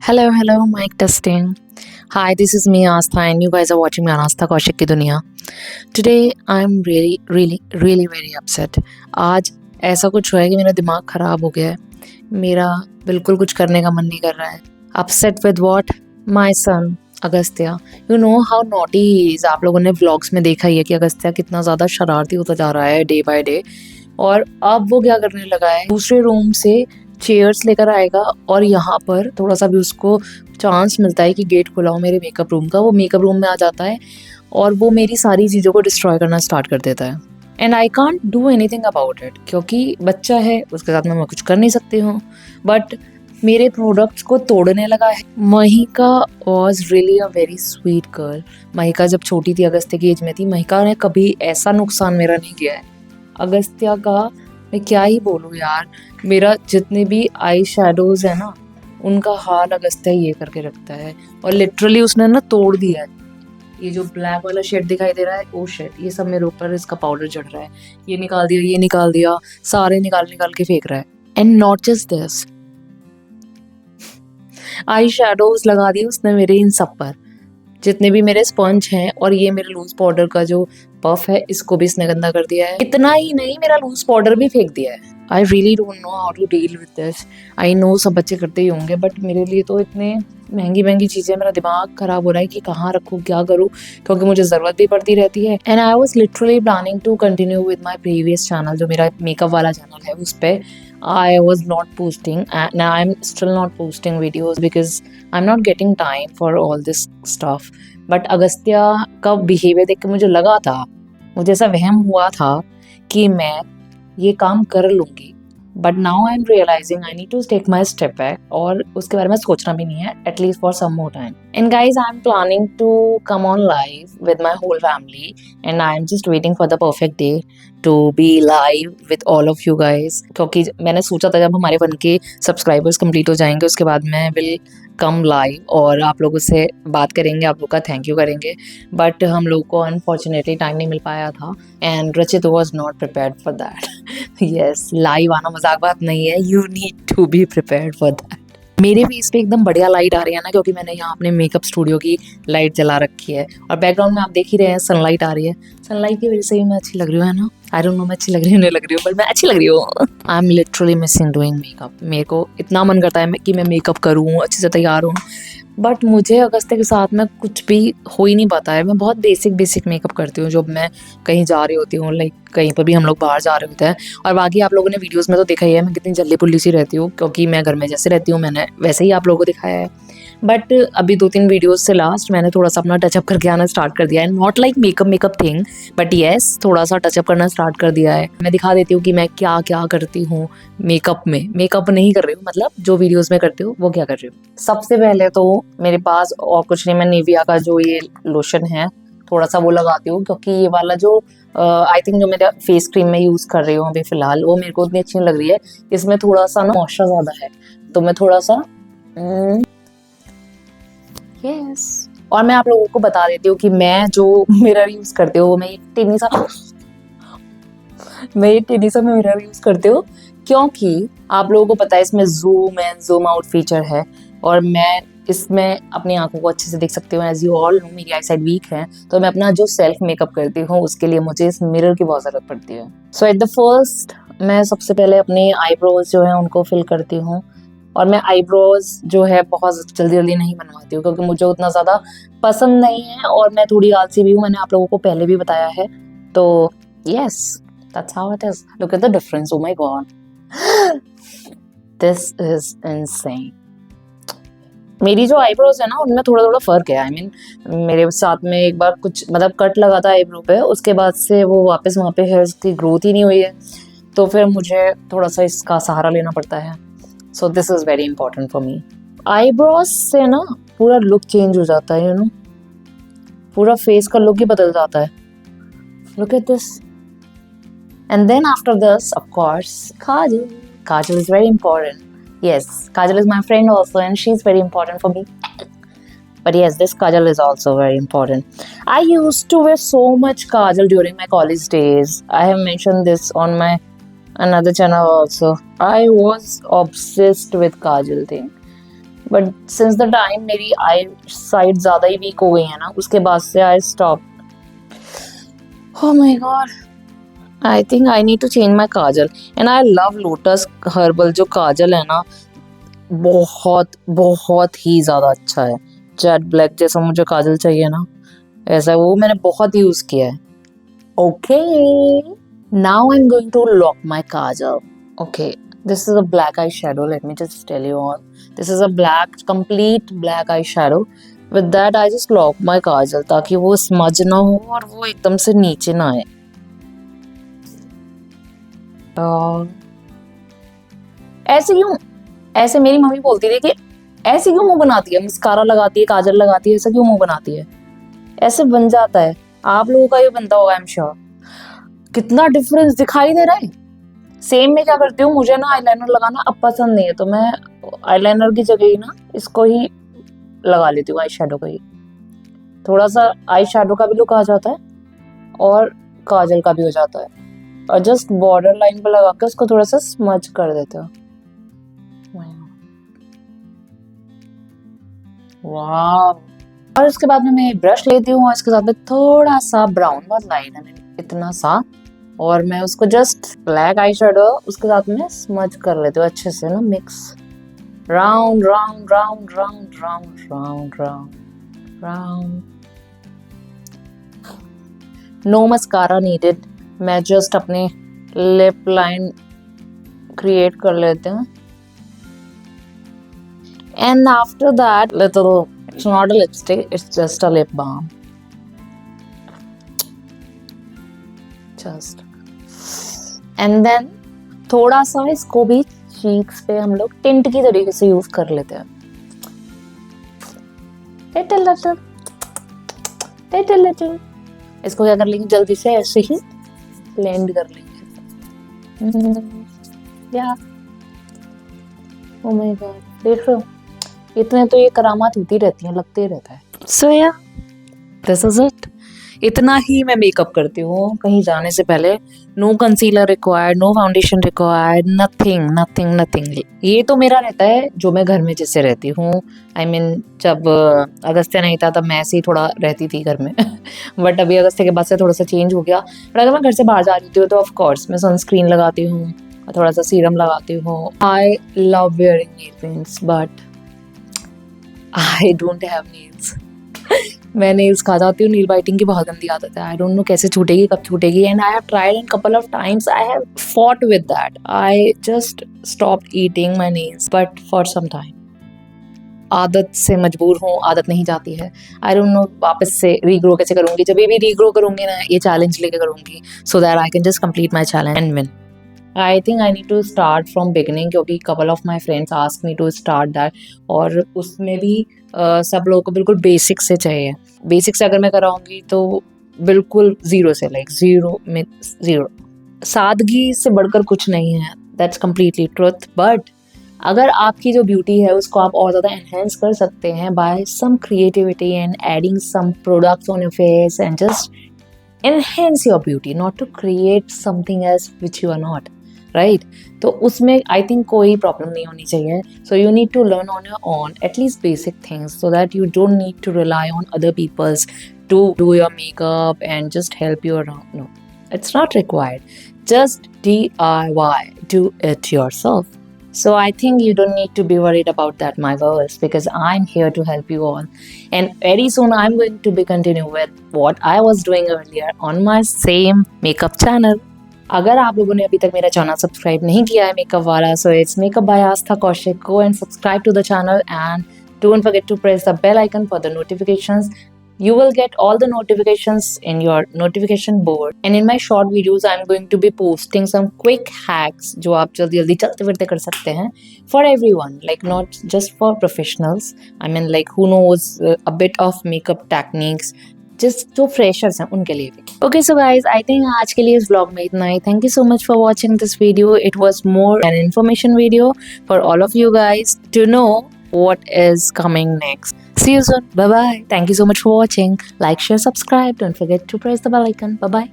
Hello, mic testing. Hi, this is me, Astha, and you guys are watching me on Astha Kaushik की दुनिया. Today, I'm really very upset. आज ऐसा कुछ हुआ है कि मेरा दिमाग खराब हो गया है. मेरा बिल्कुल कुछ करने का मन नहीं कर रहा है. Upset with what? My son, Agastya. You know how naughty he is. आप लोगों ने vlogs में देखा ही है कि अगस्त्या कितना ज़्यादा शरारती होता जा रहा है डे बाय डे. और अब वो क्या करने लगा है, दूसरे रूम से चेयर्स लेकर आएगा और यहाँ पर थोड़ा सा भी उसको चांस मिलता है कि गेट खुला हो मेरे मेकअप रूम का, वो मेकअप रूम में आ जाता है और वो मेरी सारी चीज़ों को डिस्ट्रॉय करना स्टार्ट कर देता है. And I can't do anything about it, क्योंकि बच्चा है, उसके साथ में मैं कुछ कर नहीं सकती हूँ. बट मेरे प्रोडक्ट्स को तोड़ने लगा है. Mahika was really a very sweet girl. Mahika जब छोटी थी, अगस्त्या की एज में थी, महिका ने कभी ऐसा नुकसान मेरा नहीं किया है. अगस्त्या का मैं क्या ही बोलूँ यार, मेरा जितने भी आई शेडोज है ना, उनका हाल अगस्त्या ये करके रखता है. और लिटरली उसने ना तोड़ दिया है. ये जो ब्लैक वाला शेड दिखाई दे रहा है, ओ शेड, ये सब मेरे ऊपर इसका पाउडर चढ़ रहा है. ये निकाल दिया, सारे निकाल के फेंक रहा है. And not just this, eye shadows लगा दिए उसने मेरे इन सब पर, जितने भी मेरे स्पंज हैं. और ये मेरे लूज पाउडर का जो पफ है, इसको भी इसने गंदा कर दिया है. इतना ही नहीं, मेरा लूज पाउडर भी फेंक दिया है. I really don't know how to deal with this. I know सब बच्चे करते ही होंगे, बट मेरे लिए तो इतने महंगी चीज़ें, मेरा दिमाग खराब हो रहा है कि कहाँ रखूँ, क्या करूँ, क्योंकि मुझे ज़रूरत भी पड़ती रहती है. And I was literally planning to continue with my previous channel, जो मेरा मेकअप वाला चैनल है, उस पर I was not posting, and I'm still not posting videos because I'm not getting time for all this stuff. But Agastya का behaviour देख के मुझे ऐसा वहम हुआ था कि मैं ये काम कर लूँगी. But now I am realizing I need to take my step back, और उसके बारे में सोचना भी नहीं है, at least for some more time. And guys, I am planning to come on live with my whole family, and I am just waiting for the perfect day to be live with all of you guys. क्योंकि मैंने सोचा था जब हमारे 1K subscribers complete हो जाएंगे, उसके बाद मैं विल कम लाइव और आप लोगों से बात करेंगे, आप लोग का थैंक यू करेंगे. बट हम लोग को अनफॉर्चुनेटली टाइम नहीं मिल पाया था, and Rachit was not prepared for that. Yes, live आना मजाक बात नहीं है, you need to be prepared for that. मेरे फेस पे एकदम बढ़िया लाइट आ रही है ना, क्योंकि मैंने यहाँ अपने मेकअप स्टूडियो की लाइट जला रखी है, और बैकग्राउंड में आप देख ही रहे हैं सनलाइट आ रही है. सनलाइट की वजह से भी मैं अच्छी लग रही हूँ, है ना. आई डोंट नो मैं अच्छी लग रही हूँ नहीं लग रही हूँ, बट मैं अच्छी लग रही हूँ. I am literally missing doing makeup. मेरे को इतना मन करता है कि मैं मेकअप करूँ, अच्छे से तैयार हूँ, बट मुझे अगस्त्य के साथ में कुछ भी हो ही नहीं पाता है. मैं बहुत बेसिक मेकअप करती हूँ जब मैं कहीं जा रही होती हूँ, लाइक कहीं पर भी हम लोग बाहर जा रहे होते हैं. और बाकी आप लोगों ने वीडियोस में तो देखा ही है मैं कितनी जल्दी पुल्ली सी रहती हूँ, क्योंकि मैं घर में जैसे रहती हूँ मैंने वैसे ही आप लोगों को दिखाया है. बट अभी 2-3 वीडियोस से लास्ट मैंने थोड़ा सा अपना टचअप करके आना स्टार्ट कर दिया है. Not like makeup thing, but yes, थोड़ा सा टचअप करना स्टार्ट कर दिया है. मैं दिखा देती हूँ कि मैं क्या क्या करती हूँ मेकअप में. मेकअप नहीं कर रही हूँ, मतलब जो वीडियोस में करती हूँ वो क्या कर रही हूँ. सबसे पहले तो मेरे पास और कुछ नहीं, मैं निविया का जो ये लोशन है थोड़ा सा वो लगाती हूँ, क्योंकि ये वाला जो आई थिंक जो मेरा फेस क्रीम में यूज कर रही हूँ अभी फिलहाल, वो मेरे को उतनी अच्छी नहीं लग रही है. इसमें थोड़ा सा ना मॉइस्चर ज्यादा है, तो मैं थोड़ा सा यस. और मैं आप लोगों को बता देती हूँ कि मैं जो मिरर यूज करती हूँ, मैं ये टिनी सा मिरर यूज करती हूँ, क्योंकि आप लोगों को पता है इसमें zoom and zoom out feature है, और मैं इसमें अपनी आंखों को अच्छे से देख सकती हूँ. एज यू ऑल नो मेरी आई साइड वीक है, तो मैं अपना जो सेल्फ मेकअप करती हूँ उसके लिए मुझे इस मिरर की बहुत जरूरत पड़ती है. सो एट द फर्स्ट मैं सबसे पहले अपनी आईब्रोज जो है उनको फिल करती हूँ. और मैं आईब्रोज जो है बहुत जल्दी नहीं बनवाती हूँ, क्योंकि मुझे उतना ज़्यादा पसंद नहीं है, और मैं थोड़ी आलसी भी हूँ, मैंने आप लोगों को पहले भी बताया है. तो yes, that's how it is. Look at the difference. Oh my God, this is insane. मेरी जो आईब्रोज है ना उनमें थोड़ा फर्क है. आई मीन मेरे साथ में एक बार कुछ मतलब कट लगा था आईब्रो पे, उसके बाद से वो वापस वहाँ पे हेयर्स की ग्रोथ ही नहीं हुई है, तो फिर मुझे थोड़ा सा इसका सहारा लेना पड़ता है. So this is very important for me. Eyebrows से ना पूरा लुक चेंज हो जाता है, यू नो, पूरा फेस का लुक ही बदल जाता है. Look at this. And then after this of course kajal is very important. Yes, Kajal is my friend also, and she's very important for me. But yes, this Kajal is also very important. I used to wear so much Kajal during my college days. I have mentioned this on my another channel also. I was obsessed with Kajal thing. But since the time मेरी आई site ज़्यादा ही week हो गई है ना, उसके बाद से I stop. Oh my god, I think I need to change my kajal. And I love Lotus Herbal जो काजल है ना, बहुत बहुत ही ज़्यादा अच्छा है। जेट ब्लैक जैसा मुझे काजल चाहिए ना, ऐसा वो मैंने बहुत यूज़ किया है। Okay, now I am going to lock my kajal. Okay, this is a black eyeshadow. Let me just tell you all. This is a black, complete black eyeshadow. With that, I just lock my काजल ताकि वो smudge ना हो और वो एकदम से नीचे ना आए। ऐसे क्यों, ऐसे मेरी मम्मी बोलती थी कि ऐसे क्यों मुंह बनाती है, मस्कारा लगाती है, काजल लगाती है, ऐसा क्यों मुंह बनाती है, ऐसे बन जाता है। आप लोगों का ये बनता होगा, आई एम श्योर। कितना डिफरेंस दिखाई दे रहा है। सेम मैं क्या करती हूँ, मुझे ना आईलाइनर लगाना अब पसंद नहीं है, तो मैं आईलाइनर की जगह ही ना इसको ही लगा लेती हूँ, आई शेडो को ही। थोड़ा सा आई शेडो का भी लुक आ जाता है और काजल का भी हो जाता है। और जस्ट बॉर्डर लाइन पर लगा के उसको थोड़ा सा स्मज कर देते हो। वाह। और उसके बाद में मैं ब्रश लेती हूँ और इसके साथ में थोड़ा सा ब्राउन, बहुत लाइट है, इतना सा, और मैं उसको जस्ट ब्लैक आई शेडो उसके साथ में स्मज कर लेती हूँ अच्छे से ना, mix round round round round round round round round. No mascara needed, मैं जस्ट अपने लिप लाइन क्रिएट कर लेते हैं। And after that little, it's not a lipstick, it's just a lip balm. Just and then थोड़ा सा इसको भी cheeks पे हम लोग टिंट की तरीके से यूज कर लेते हैं। इसको क्या कर लेंगे, जल्दी से ऐसे ही ब्लेंड कर लेंगे। या ओह माय गॉड, देख रहे हो, इतने तो ये करामात होती रहती है, लगते ही रहता है। सो या दिस इज इट। इतना ही मैं मेकअप करती हूँ कहीं जाने से पहले। No concealer required, no foundation required, nothing nothing nothing. ये तो मेरा रहता है जो मैं घर में जैसे रहती हूँ। आई मीन जब अगस्त्य नहीं था तब मैं ऐसे ही थोड़ा रहती थी घर में बट अभी अगस्त्य के बाद से थोड़ा सा चेंज हो गया। बट अगर मैं घर से बाहर जा रही हूँ तो ऑफ कोर्स मैं सनस्क्रीन लगाती हूँ, थोड़ा सा सीरम लगाती हूँ। I love wearing nail paints but I don't have nails. मैं नेल्स खा जाती हूँ, नील बाइटिंग की बहुत गंदी आदत है। आई डोंट नो कैसे छूटेगी, कब छूटेगी। And I have tried in couple of times, I have fought with that. I just stopped eating my nails but for some time. आदत से मजबूर हूँ, आदत नहीं जाती है। आई डोंट नो वापस से रीग्रो कैसे करूँगी। जब भी रीग्रो करूँगी ना, ये चैलेंज लेके करूँगी so that I can just complete my challenge and win. I think I need to start from beginning, क्योंकि couple of my friends ask me to start that. और उसमें भी सब लोगों को बिल्कुल बेसिक से चाहिए। बेसिक से अगर मैं कराऊंगी तो बिल्कुल जीरो से, लाइक जीरो में जीरो। सादगी से बढ़कर कुछ नहीं है, दैट्स कम्प्लीटली ट्रुथ। बट अगर आपकी जो ब्यूटी है उसको आप और ज़्यादा एनहेंस कर सकते हैं by some creativity and adding some products on your face and just enhance your beauty, not to create something else which you are not, right? तो उसमें आई थिंक कोई प्रॉब्लम नहीं होनी चाहिए। So you need to learn on your own at least basic things so that you don't need to rely on other peoples to do your makeup and just help you around. No, it's not required. Just DIY, do it yourself. So I think you don't need to be worried about that, my viewers, because I'm here to help you all. And very soon I'm going to be continuing with what I was doing earlier on my same makeup channel. अगर आप लोगों ने अभी तक मेरा channel subscribe नहीं किया है मेकअप वाला, so it's Makeup by Astha Kaushik. Go and subscribe to the channel and don't forget to press the bell icon for the notifications. You will get all the notifications in your notification board. And in my short videos, I'm going to be posting some quick hacks जो आप जल्दी जल्दी चलते फिरते कर सकते हैं for everyone, like not just for professionals. I mean like who knows a bit of makeup techniques. just जो freshers हैं उनके लिए भी. Okay, so guys, I think आज के लिए इस vlog में इतना ही. Thank you so much for watching this video. It was more an information video for all of you guys to know what is coming next. See you soon. Bye bye. Thank you so much for watching. Like, share, subscribe. Don't forget to press the bell icon. Bye bye.